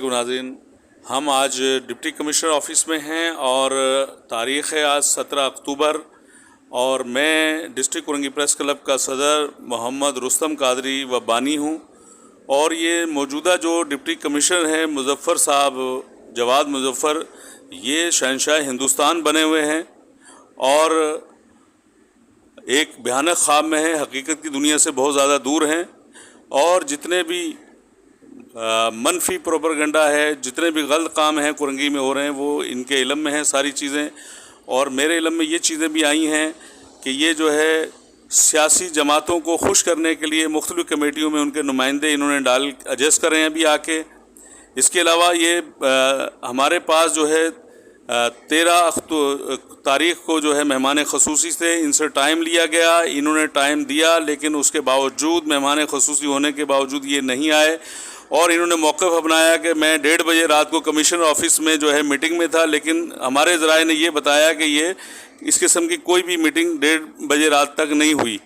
वालेकुम नाज़रीन। हम आज डिप्टी कमिश्नर ऑफिस में हैं और तारीख़ है आज 17 अक्टूबर और मैं डिस्ट्रिक्ट कुरंगी प्रेस क्लब का सदर मोहम्मद रुस्तम कादरी व बानी हूँ। और ये मौजूदा जो डिप्टी कमिश्नर हैं मुज़फ़्फ़र साहब, जवाद मुज़फ़्फ़र, ये शहंशाह हिंदुस्तान बने हुए हैं और एक भयानक ख्वाब में हैं, हकीकत की दुनिया से बहुत ज़्यादा दूर हैं। और जितने भी मनफी प्रोपेगेंडा है, जितने भी गलत काम हैं कुरंगी में हो रहे हैं, वो इनके इल्म में हैं सारी चीज़ें। और मेरे इल्म में ये चीज़ें भी आई हैं कि ये जो है सियासी जमातों को खुश करने के लिए मुख्तलिफ़ कमेटियों में उनके नुमाइंदे इन्होंने डाल एडजस्ट कर रहे हैं अभी आके। इसके अलावा ये हमारे पास जो है 13 तारीख़ को जो है मेहमान ख़ुसूसी से इनसे टाइम लिया गया। इन्होंने टाइम दिया लेकिन उसके बावजूद, मेहमान ख़ुसूसी होने के बावजूद ये नहीं आए और इन्होंने मौक़िफ़ अपनाया कि मैं 1:30 बजे रात को कमिश्नर ऑफिस में जो है मीटिंग में था। लेकिन हमारे ज़राए ने ये बताया कि ये इस किस्म की कोई भी मीटिंग 1:30 बजे रात तक नहीं हुई।